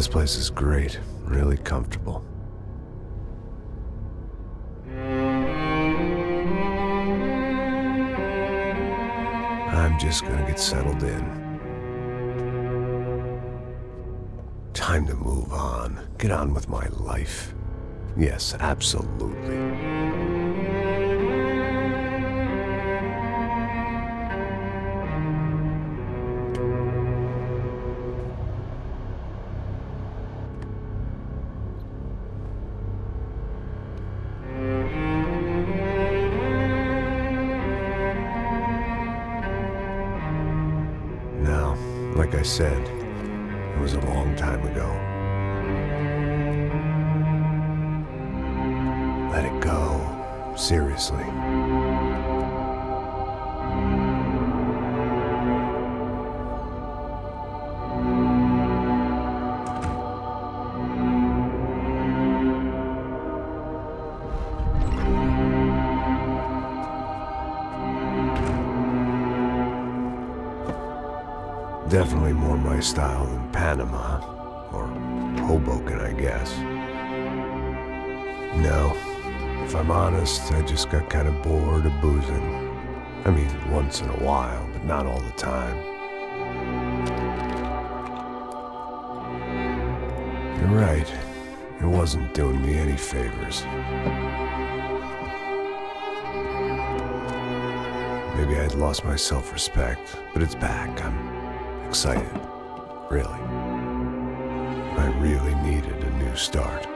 This place is great, really comfortable. I'm just gonna get settled in. Time to move on. Get on with my life. Yes, absolutely. Now, like I said, it was a long time ago. Let it go. Seriously. Definitely more my style than Panama, or Hoboken, I guess. No, if I'm honest, I just got kind of bored of boozing. I mean, once in a while, but not all the time. You're right, it wasn't doing me any favors. Maybe I'd lost my self-respect, but it's back. I'm excited, really. I really needed a new start.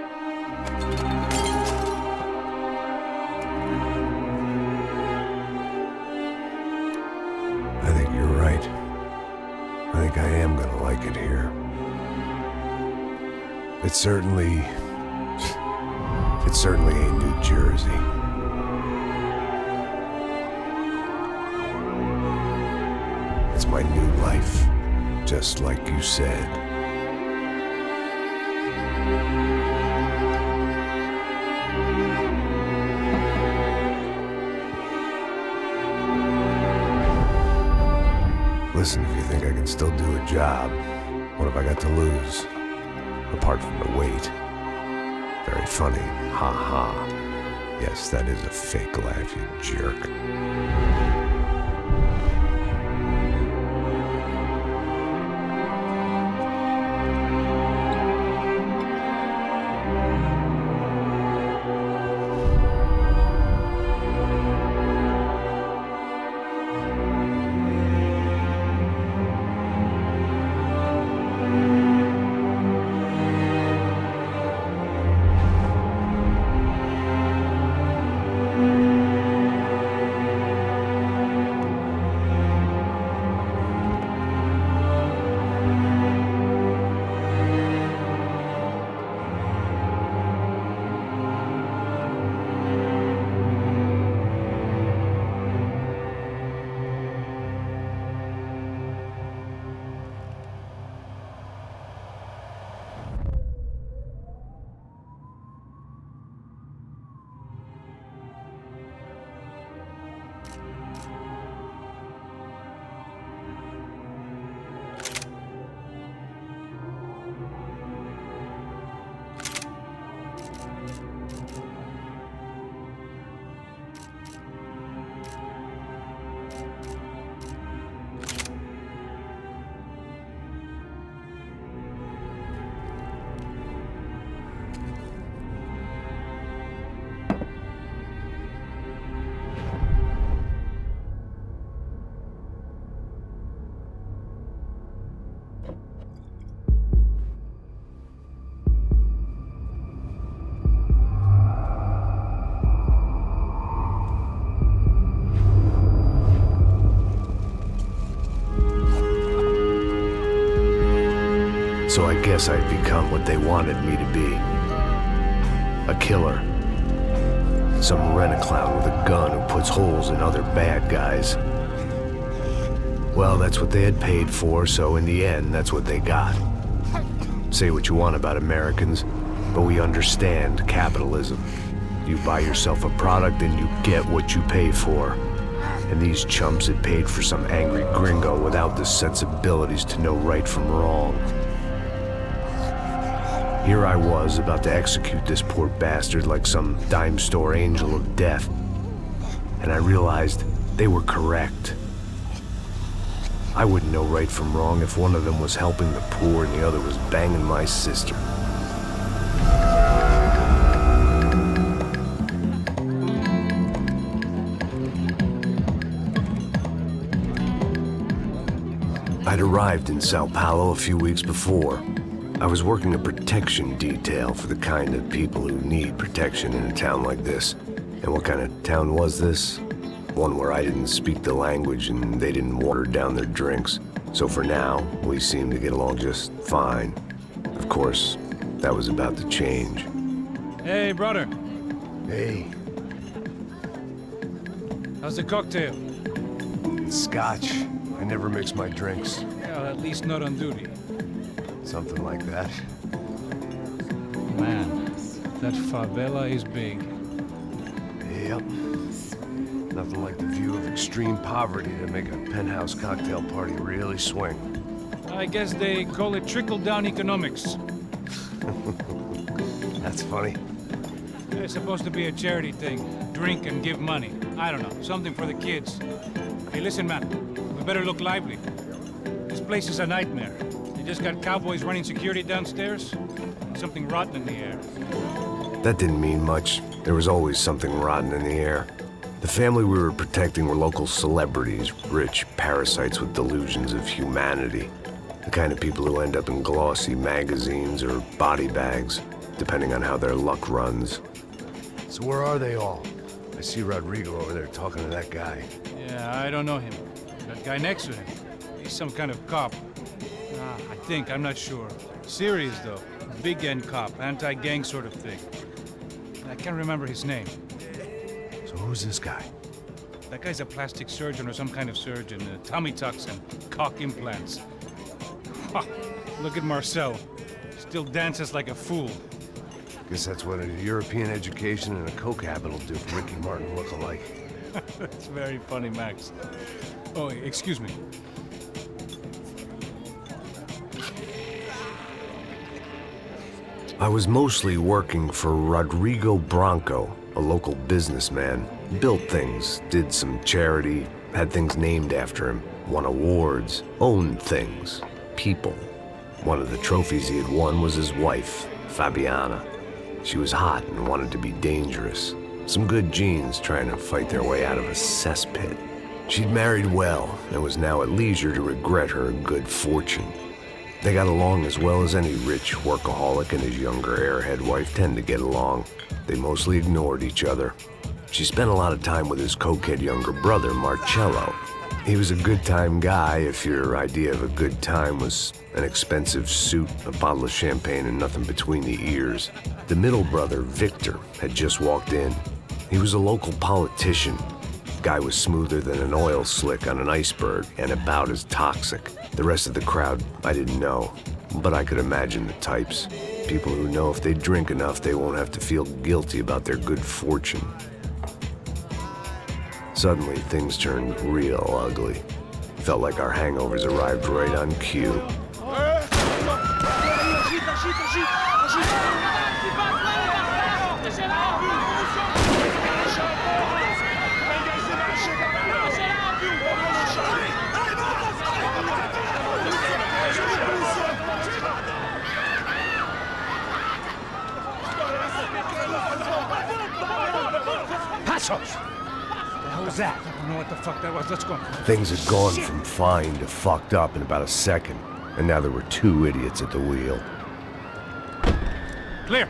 I think you're right. I think I am gonna like it here. It certainly ain't New Jersey. It's my new life. Just like you said. Listen, if you think I can still do a job, what have I got to lose? Apart from the weight. Very funny. Ha ha. Yes, that is a fake laugh, you jerk. So I guess I'd become what they wanted me to be. A killer. Some rent-a-clown with a gun who puts holes in other bad guys. Well, that's what they had paid for, so in the end, that's what they got. Say what you want about Americans, but we understand capitalism. You buy yourself a product and you get what you pay for. And these chumps had paid for some angry gringo without the sensibilities to know right from wrong. Here I was, about to execute this poor bastard like some dime store angel of death. And I realized they were correct. I wouldn't know right from wrong if one of them was helping the poor and the other was banging my sister. I'd arrived in Sao Paulo a few weeks before. I was working a protection detail for the kind of people who need protection in a town like this. And what kind of town was this? One where I didn't speak the language and they didn't water down their drinks. So for now, we seemed to get along just fine. Of course, that was about to change. Hey, brother. Hey. How's the cocktail? It's scotch. I never mix my drinks. Well, at least not on duty. Something like that. Man, that favela is big. Yep. Nothing like the view of extreme poverty to make a penthouse cocktail party really swing. I guess they call it trickle-down economics. That's funny. It's supposed to be a charity thing. Drink and give money. I don't know, something for the kids. Hey, listen, man. We better look lively. This place is a nightmare. They just got cowboys running security downstairs. And something rotten in the air. That didn't mean much. There was always something rotten in the air. The family we were protecting were local celebrities, rich parasites with delusions of humanity. The kind of people who end up in glossy magazines or body bags, depending on how their luck runs. So where are they all? I see Rodrigo over there talking to that guy. Yeah, I don't know him. That guy next to him. He's some kind of cop. I think, I'm not sure. Serious, though. Big end cop, anti-gang sort of thing. I can't remember his name. So who's this guy? That guy's a plastic surgeon or some kind of surgeon. Tummy tucks and cock implants. Ha! Look at Marcel. Still dances like a fool. Guess that's what a European education and a coke habit will do for Ricky Martin look-alike. That's very funny, Max. Oh, excuse me. I was mostly working for Rodrigo Branco, a local businessman. Built things, did some charity, had things named after him, won awards, owned things, people. One of the trophies he had won was his wife, Fabiana. She was hot and wanted to be dangerous. Some good genes trying to fight their way out of a cesspit. She'd married well and was now at leisure to regret her good fortune. They got along as well as any rich workaholic and his younger airhead wife tend to get along. They mostly ignored each other. She spent a lot of time with his cokehead younger brother, Marcello. He was a good-time guy if your idea of a good time was an expensive suit, a bottle of champagne, and nothing between the ears. The middle brother, Victor, had just walked in. He was a local politician. Guy was smoother than an oil slick on an iceberg and about as toxic. The rest of the crowd, I didn't know, but I could imagine the types. People who know if they drink enough, they won't have to feel guilty about their good fortune. Suddenly, things turned real ugly. Felt like our hangovers arrived right on cue. Passos! The hell was that? I don't know what the fuck that was. Let's go. Things had gone from fine to fucked up in about a second, and now there were two idiots at the wheel. Clear.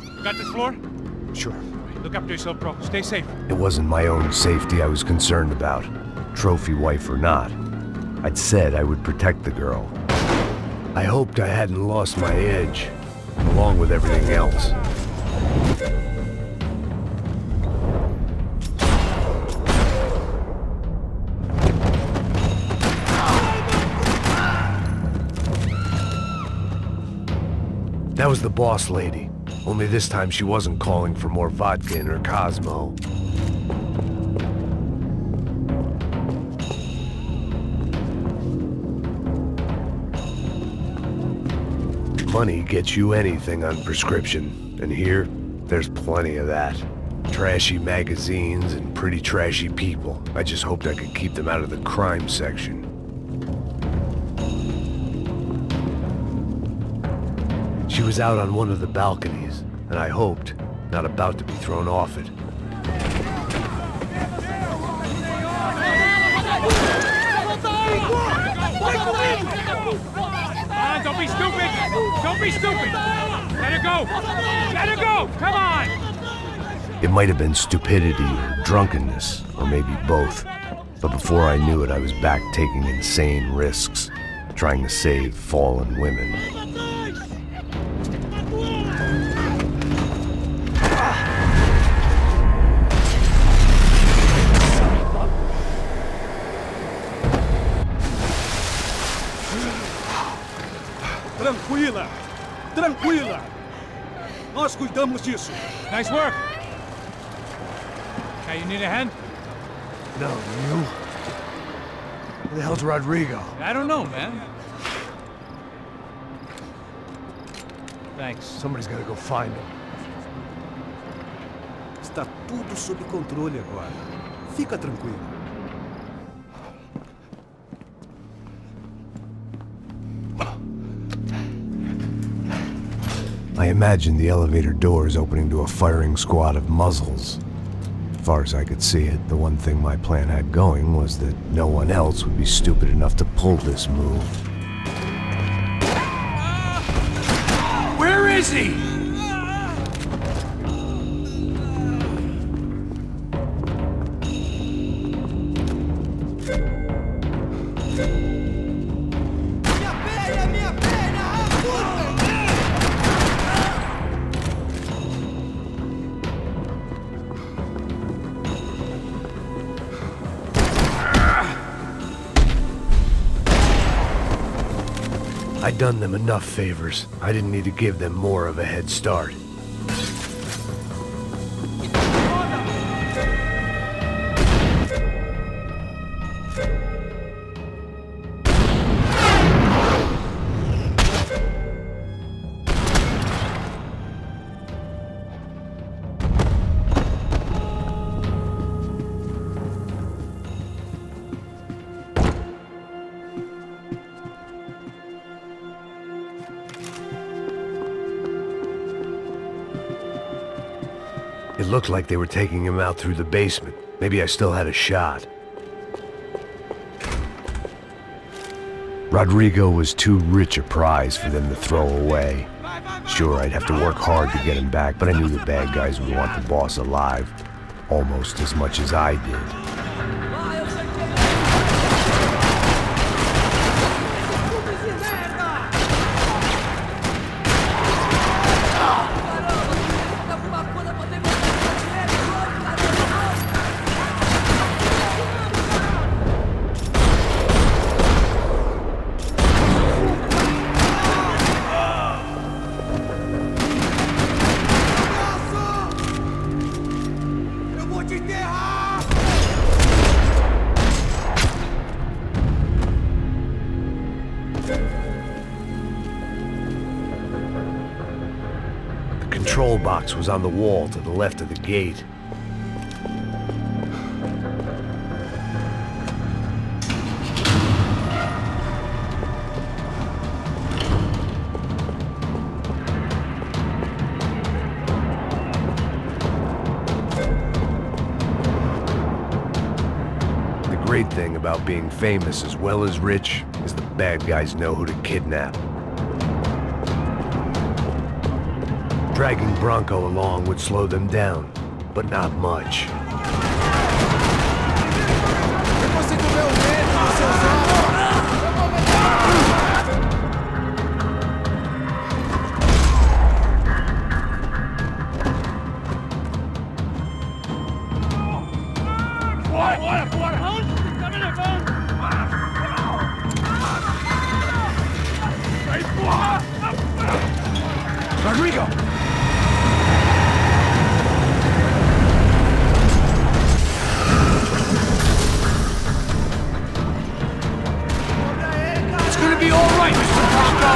You got this floor? Sure. Look after yourself, bro. Stay safe. It wasn't my own safety I was concerned about, trophy wife or not. I'd said I would protect the girl. I hoped I hadn't lost my edge, along with everything else. That was the boss lady. Only this time she wasn't calling for more vodka in her Cosmo. Money gets you anything on prescription, and here, there's plenty of that. Trashy magazines and pretty trashy people. I just hoped I could keep them out of the crime section. She was out on one of the balconies, and I hoped, not about to be thrown off it. Don't be stupid! Don't be stupid! Let her go! Let her go! Come on! It might have been stupidity or drunkenness, or maybe both. But before I knew it, I was back taking insane risks, trying to save fallen women. Tranquila! Tranquila! Nós cuidamos disso. Nice work! Hey, you need a hand? No, you? Where the hell's Rodrigo? I don't know, man. Thanks. Somebody's gotta go find him. Está tudo sob controle agora. Fica tranquilo. I imagined the elevator doors opening to a firing squad of muzzles. As far as I could see it, the one thing my plan had going was that no one else would be stupid enough to pull this move. Where is he? I'd done them enough favors. I didn't need to give them more of a head start. It looked like they were taking him out through the basement. Maybe I still had a shot. Rodrigo was too rich a prize for them to throw away. Sure, I'd have to work hard to get him back, but I knew the bad guys would want the boss alive almost as much as I did. The control box was on the wall to the left of the gate. The great thing about being famous as well as rich is the bad guys know who to kidnap. Dragging Bronco along would slow them down, but not much. Rodrigo! It's gonna be all right, Mr. Bronco!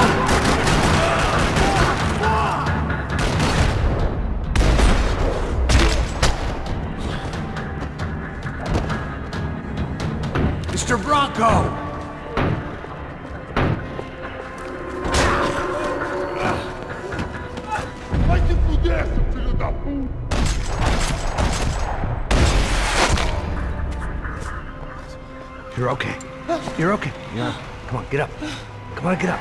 Mr. Bronco! Vai se fuder, seu filho da puta! You're okay. You're okay. Yeah. Come on, get up. Come on, get up.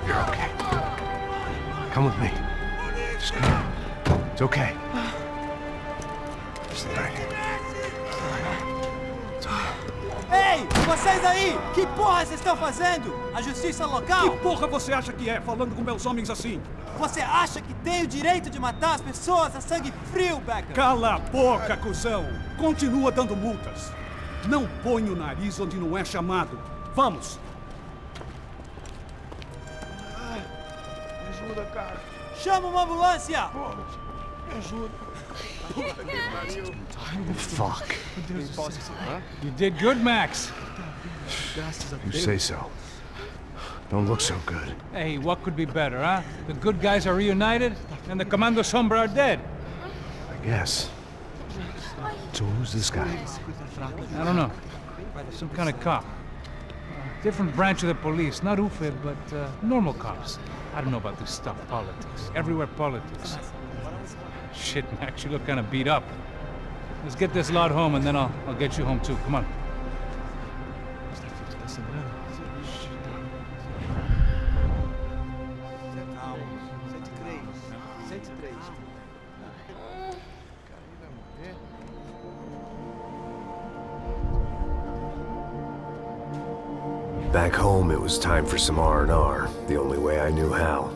You're okay. Come with me. Just come. It's okay. Just right here. Ei, vocês aí! Que porra vocês estão fazendo? A justiça local? Que porra você acha que é, falando com meus homens assim? Você acha que tem o direito de matar as pessoas a sangue frio, Becker? Cala a boca, cuzão! Continua dando multas. Não põe o nariz onde não é chamado. Vamos! Me ajuda, cara. Chama uma ambulância! Me ajuda. Puta que pariu. Fuck. You did good, Max. You say so. Don't look so good. Hey, what could be better, huh? The good guys are reunited, and the Commando Sombra are dead. I guess. So who's this guy? I don't know. Some kind of cop. Different branch of the police. Not UFE, but normal cops. I don't know about this stuff, politics. Everywhere politics. Shit, Max, you look kind of beat up. Let's get this lot home, and then I'll get you home too. Come on. Back home, it was time for some R&R, the only way I knew how.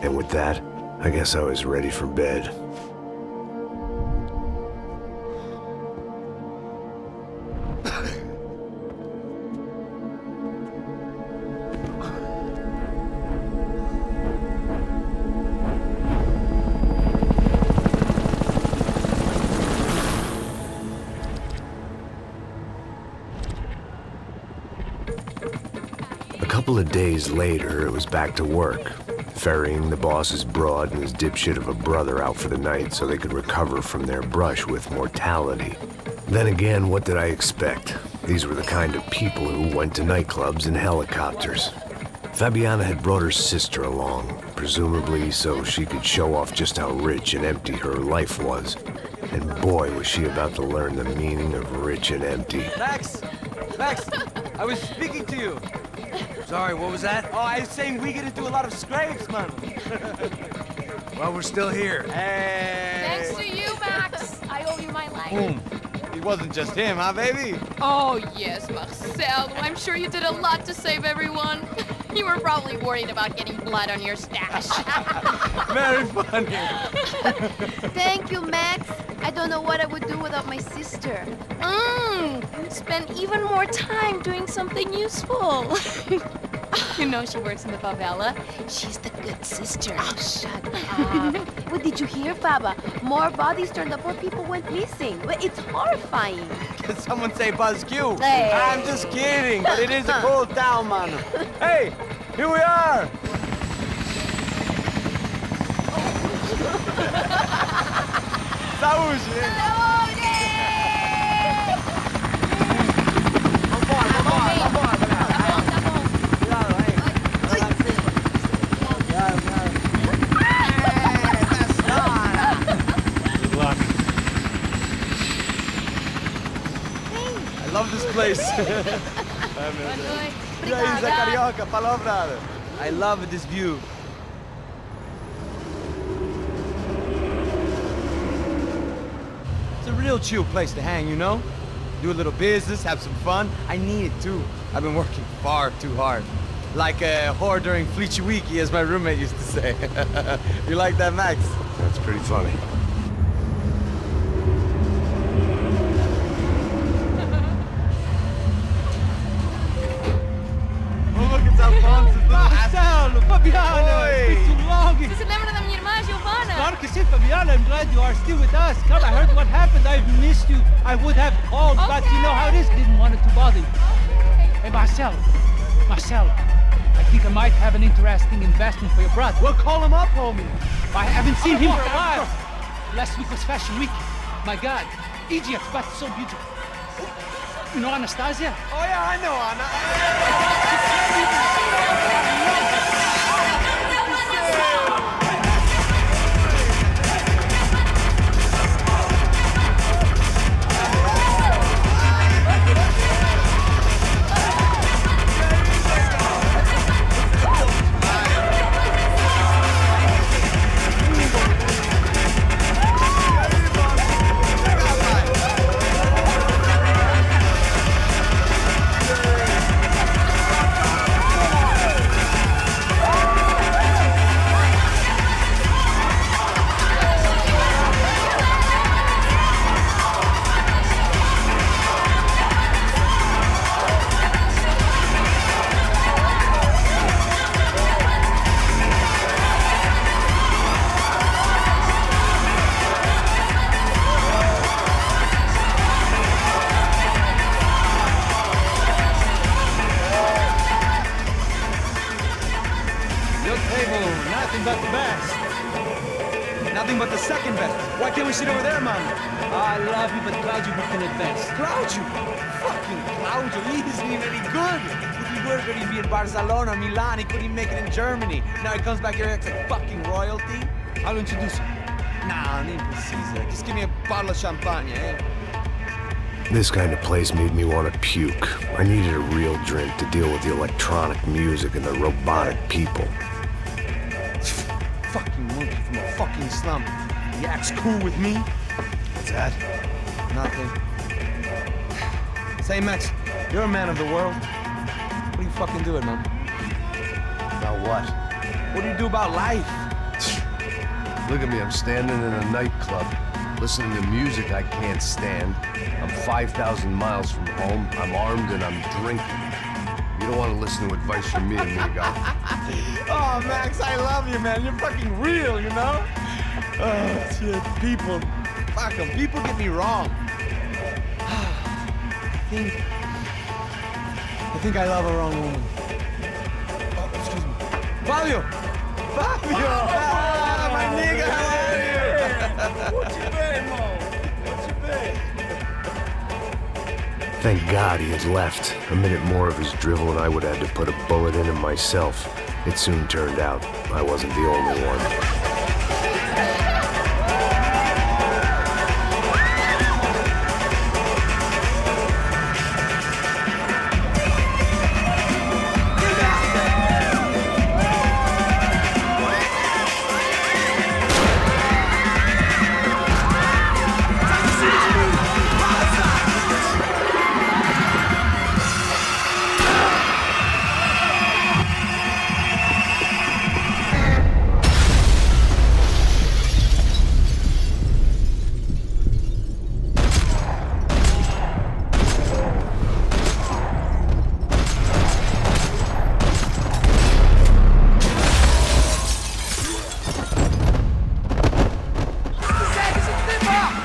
And with that, I guess I was ready for bed. A couple of days later, it was back to work. Ferrying the boss's broad and his dipshit of a brother out for the night so they could recover from their brush with mortality. Then again, what did I expect? These were the kind of people who went to nightclubs in helicopters. Fabiana had brought her sister along, presumably so she could show off just how rich and empty her life was. And boy, was she about to learn the meaning of rich and empty. Max! Max! I was speaking to you! Sorry, what was that? Oh, I was saying we get to do a lot of scrapes, man. Well, we're still here. Hey! Thanks to you, Max. I owe you my life. Boom. It wasn't just him, huh, baby? Oh, yes, Marcel. I'm sure you did a lot to save everyone. You were probably worried about getting blood on your stash. Very funny. Thank you, Max. I don't know what I would do without my sister. Spend even more time doing something useful. You know she works in the favela. She's the good sister. Oh, shut up. What did you hear, Baba? More bodies turned up where people went missing. It's horrifying. Did someone say Buzz Q? Hey. I'm just kidding, but it is a cool town, man. Hey, here we are. Saúde! I love this place. E aí, Zé Carioca, palavra. I love this view. It's a real chill place to hang, you know? Do a little business, have some fun. I need it too. I've been working far too hard. Like a whore during Fleechy Weeky, as my roommate used to say. You like that, Max? That's pretty funny. Oh, look, it's Marcel, I'm glad you are still with us. Come, I heard what happened. I've missed you. I would have called, but you know how it is. Didn't want it to bother you. Hey, Marcel, I think I might have an interesting investment for your brother. Well, call him up, homie. I haven't seen him for a while. Last week was Fashion Week. My God, Egypt, but so beautiful. You know Anastasia? Oh, yeah, I know Anna. Nothing but the best. Nothing but the second best. Why can't we sit over there, man? I love you, but Claudio booked in advance. Claudio? Fucking Claudio, he isn't even any good. If he were good, he'd be in Barcelona, Milan, he couldn't make it in Germany. Now he comes back here, acts like fucking royalty. I'll introduce you. Nah, name Caesar. Just give me a bottle of champagne, eh? This kind of place made me want to puke. I needed a real drink to deal with the electronic music and the robotic people. Fucking monkey from a fucking slum. He acts cool with me. What's that? Nothing. Say, Max, you're a man of the world. What are you fucking doing, man? About what? What do you do about life? Look at me, I'm standing in a nightclub, listening to music I can't stand. I'm 5,000 miles from home, I'm armed and I'm drinking. You don't want to listen to advice from me, amigo. Oh, Max, I love you, man. You're fucking real, you know? Oh, shit. People. Fuck them. People get me wrong. I think I love a wrong woman. Oh, excuse me. Fabio! Fabio! Ah, my nigga, how are you? What you been, Mo? What you been? Thank God he had left. A minute more of his drivel and I would have had to put a bullet in him myself. It soon turned out I wasn't the only one.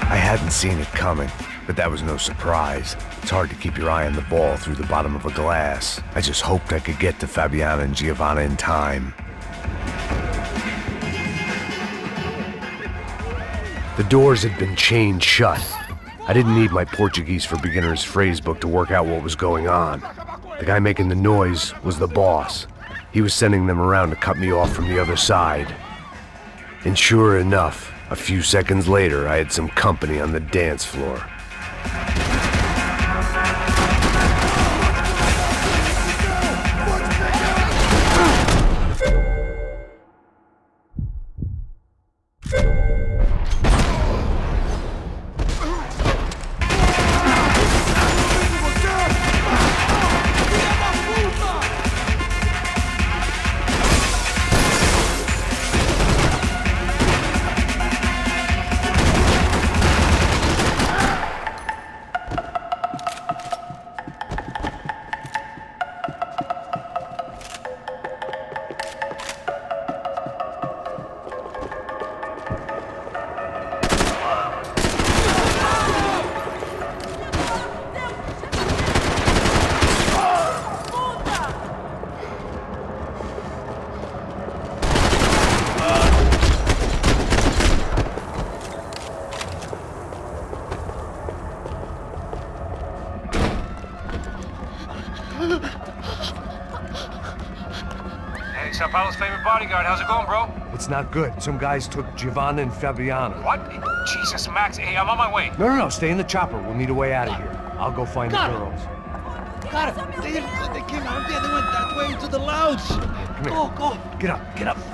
I hadn't seen it coming, but that was no surprise. It's hard to keep your eye on the ball through the bottom of a glass. I just hoped I could get to Fabiana and Giovanna in time. The doors had been chained shut. I didn't need my Portuguese for Beginners phrase book to work out what was going on. The guy making the noise was the boss. He was sending them around to cut me off from the other side. And sure enough, a few seconds later, I had some company on the dance floor. Hey, Sao Paulo's favorite bodyguard. How's it going, bro? It's not good. Some guys took Giovanna and Fabiana. What? Jesus, Max. Hey, I'm on my way. No. Stay in the chopper. We'll need a way out of here. I'll go find the girls. Got it. They came out there. They went that way into the lounge. Come here. Go. Get up.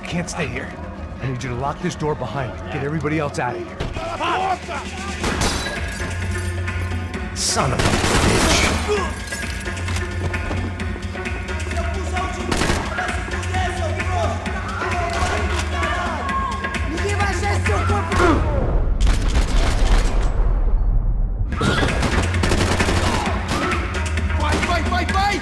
You can't stay here. I need you to lock this door behind me. Get everybody else out of here. Son of a bitch. Ninguém vai achar esse seu corpo! Vai!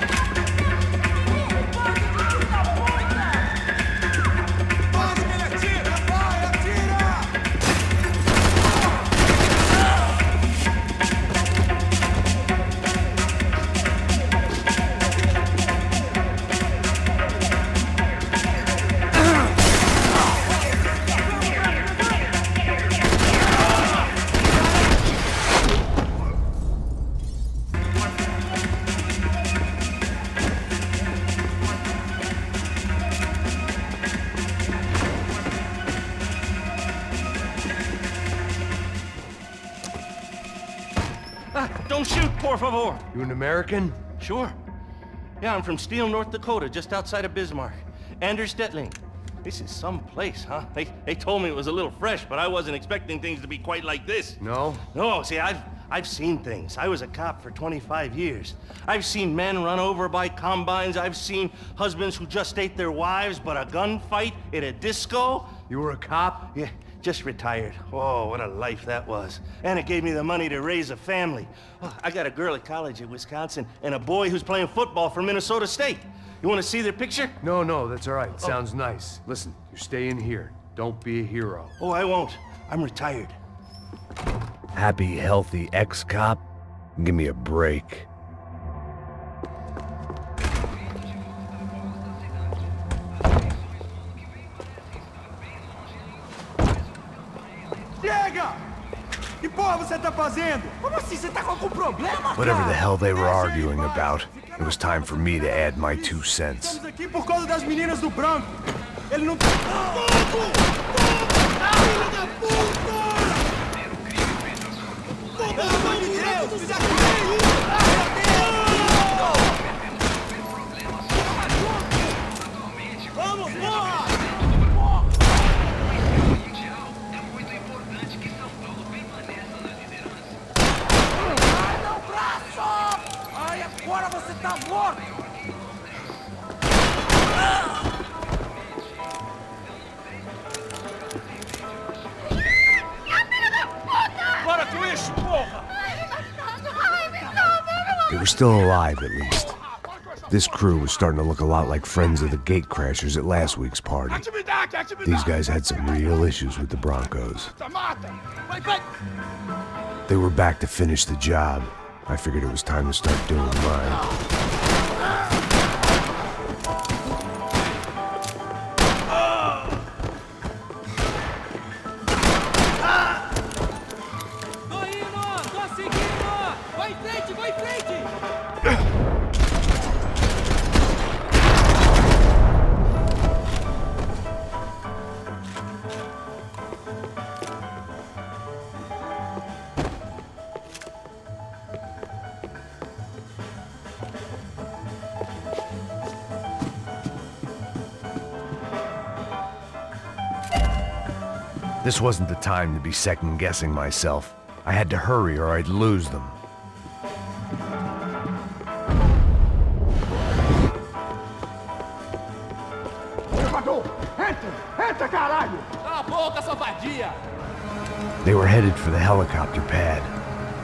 Don't shoot, por favor. You an American? Sure. Yeah, I'm from Steele, North Dakota, just outside of Bismarck. Anders Stetling. This is some place, huh? They told me it was a little fresh, but I wasn't expecting things to be quite like this. No? No, see, I've seen things. I was a cop for 25 years. I've seen men run over by combines. I've seen husbands who just ate their wives, but a gunfight at a disco. You were a cop? Yeah, just retired. Oh, what a life that was. And it gave me the money to raise a family. Oh, I got a girl at college at Wisconsin and a boy who's playing football for Minnesota State. You want to see their picture? No, that's all right. Sounds nice. Listen, you're staying here. Don't be a hero. Oh, I won't. I'm retired. Happy, healthy ex-cop? Give me a break. Chega! Que porra você tá fazendo? Como assim? Você tá com algum problema, Whatever cara? the hell they were arguing about, it was time for me to add my 2 cents. Estamos aqui por causa das meninas do branco. Ele não... Filho da puta! Pelo amor de Deus! Vamos, porra! Ai, agora você tá morto! Para com isso, porra! They were still alive, at least. This crew was starting to look a lot like friends of the gatecrashers at last week's party. These guys had some real issues with the Broncos. They were back to finish the job. I figured it was time to start doing mine. This wasn't the time to be second-guessing myself. I had to hurry or I'd lose them. They were headed for the helicopter pad.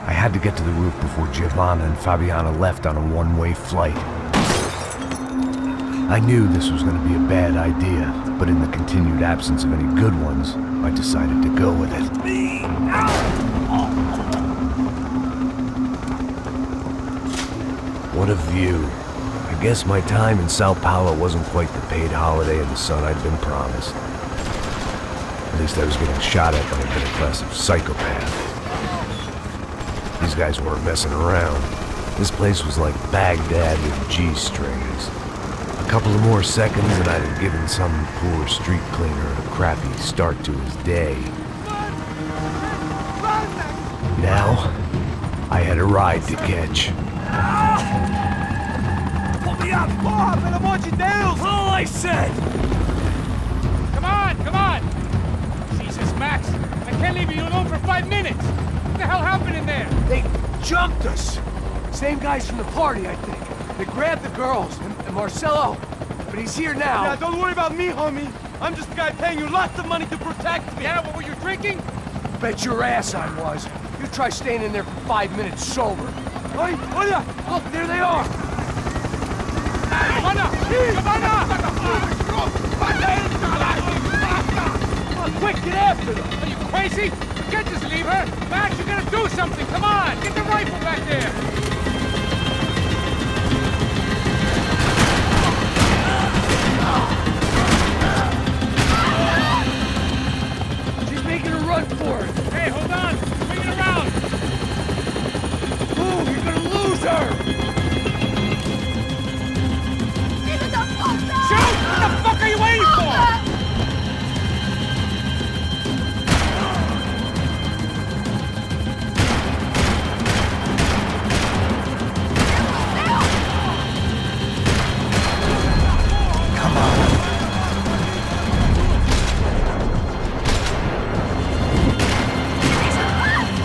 I had to get to the roof before Giovanna and Fabiana left on a one-way flight. I knew this was going to be a bad idea, but in the continued absence of any good ones, I decided to go with it. What a view. I guess my time in Sao Paulo wasn't quite the paid holiday in the sun I'd been promised. At least I was getting shot at by a middle-class psychopath. These guys weren't messing around. This place was like Baghdad with G-strings. A couple of more seconds and I'd have given some poor street cleaner a crappy start to his day. Now, I had a ride to catch. Pull me up! Porra, pelo amor de Deus! All I said! Come on, come on! Jesus, Max, I can't leave you alone for 5 minutes! What the hell happened in there? They jumped us. Same guys from the party, I think. They grabbed the girls and Marcelo, but he's here now. Yeah, don't worry about me, homie. I'm just the guy paying you lots of money to protect me. Yeah, what were you drinking? Bet your ass I was. You try staying in there for 5 minutes sober. Oi, olha! Look, there they are. Giovanna! Come on, quick, get after them! Are you crazy? You can't just leave her! Max, you gotta do something! Come on! Get the rifle back there! She's making a run for it. Hey, hold on! Bring it around! Move, you're gonna lose her! Shoot! What the fuck are you waiting for?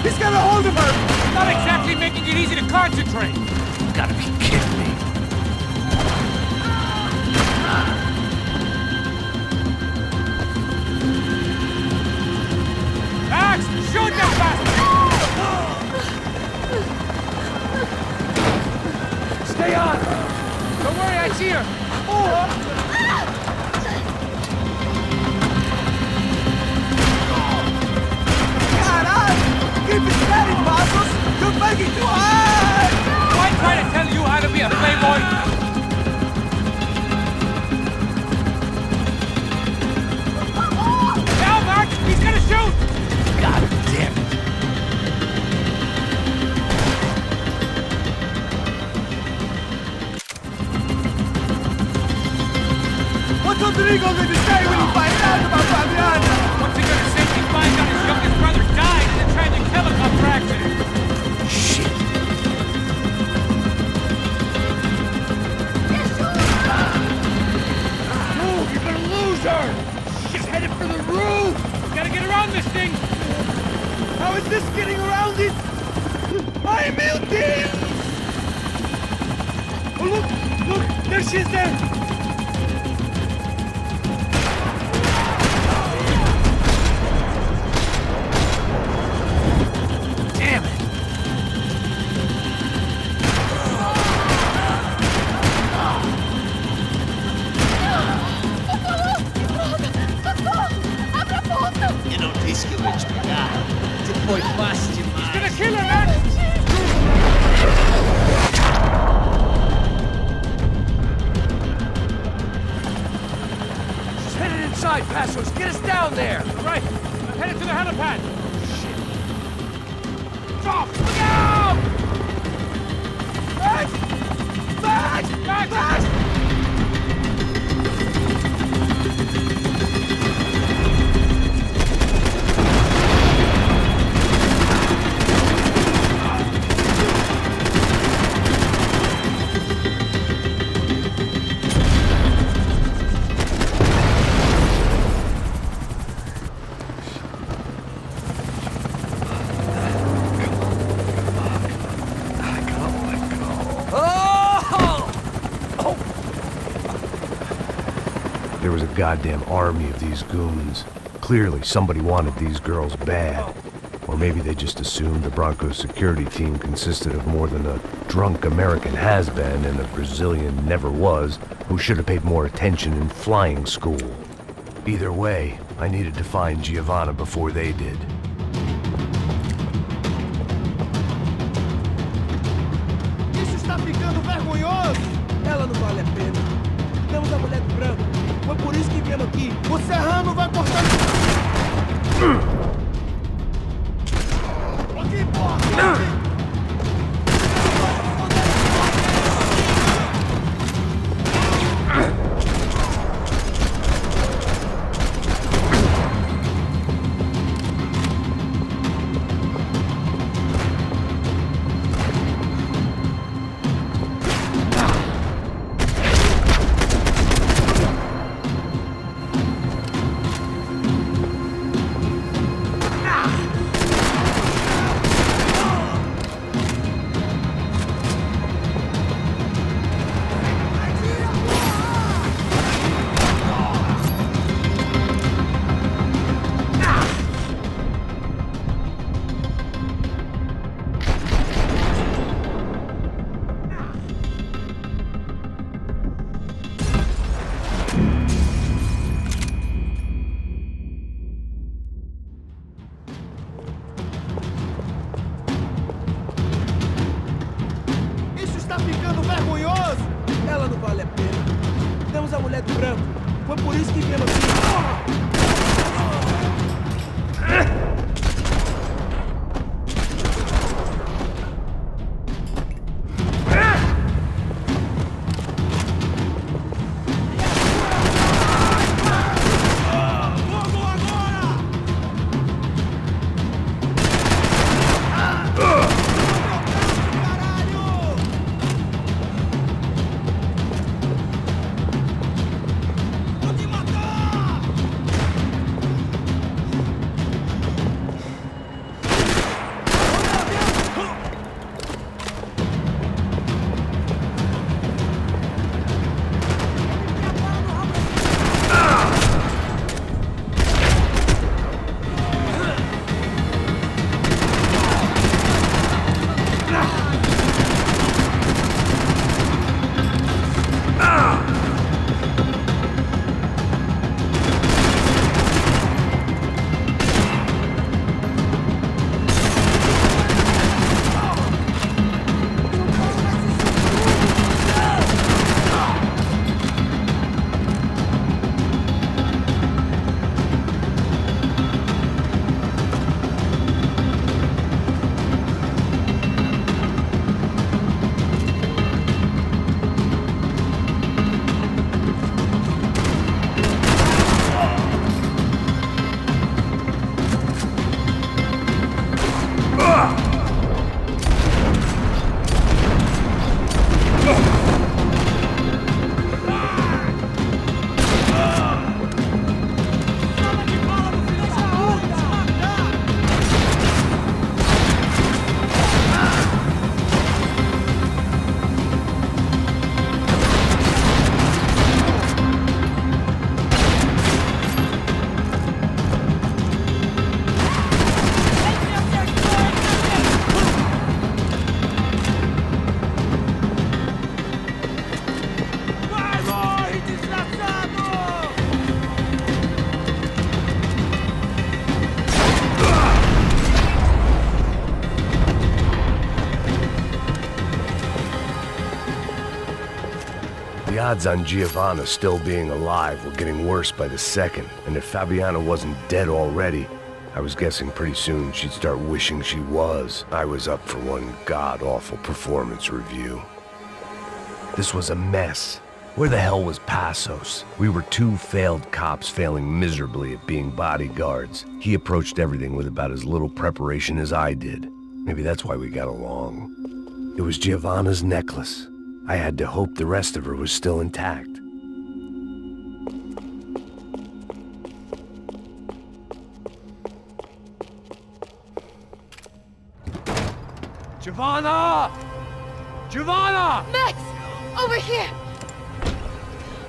He's got a hold of her! Not exactly making it easy to concentrate! You gotta be kidding me. Max, shoot that bastard! Stay on! Don't worry, I see her! Caralho! Keep it steady, Passos! You're making too hard! Do I try to tell you how to be a playboy? Now, Max, he's gonna shoot! God damn it. What's Rodrigo going to say when he finds out about Fabiana? What's he gonna say when he finds out his youngest brother died in a tragic helicopter accident? Shit. Move, you're gonna lose her! She's headed for the roof! Gotta get around this thing! How is this getting around it? Ai, meu Deus! Oh, look! There she is there! Damn it. Eu não disse que eu ia te pegar. Você foi fácil demais. He's gonna kill her, Max! She's headed inside, Passos! Get us down there! Right, I'm headed to the helipad! Drop! Look out! Max! There was a goddamn army of these goons. Clearly, somebody wanted these girls bad. Or maybe they just assumed the Broncos security team consisted of more than a drunk American has-been and a Brazilian never was who should have paid more attention in flying school. Either way, I needed to find Giovanna before they did. Isso está ficando vergonhoso! Ela não vale a pena. Temos a mulher do branco. Foi por isso que viemos aqui. O serrano vai cortar... Aqui, porra! está ficando vergonhoso! Ela não vale a pena. Temos a mulher do branco. Foi por isso que viemos aqui. The odds on Giovanna still being alive were getting worse by the second, and if Fabiana wasn't dead already, I was guessing pretty soon she'd start wishing she was. I was up for one god-awful performance review. This was a mess. Where the hell was Passos? We were two failed cops failing miserably at being bodyguards. He approached everything with about as little preparation as I did. Maybe that's why we got along. It was Giovanna's necklace. I had to hope the rest of her was still intact. Giovanna! Giovanna! Max! Over here!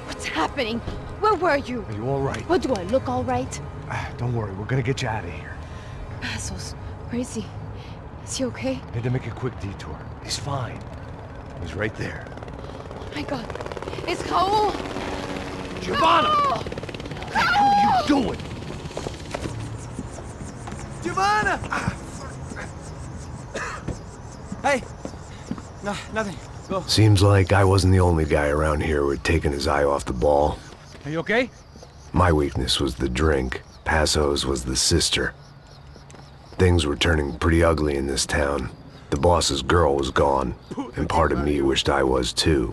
What's happening? Where were you? Are you all right? What, do I look all right? Don't worry, we're gonna get you out of here. Passos, where is he? Is he okay? Had to make a quick detour. He's fine. He's right there. Oh my god. It's Raul! Giovanna! Raul! What the hell are you doing? Giovanna! Hey! No, nothing. Go. Seems like I wasn't the only guy around here who had taken his eye off the ball. Are you okay? My weakness was the drink. Passos was the sister. Things were turning pretty ugly in this town. The boss's girl was gone, and part of me wished I was too.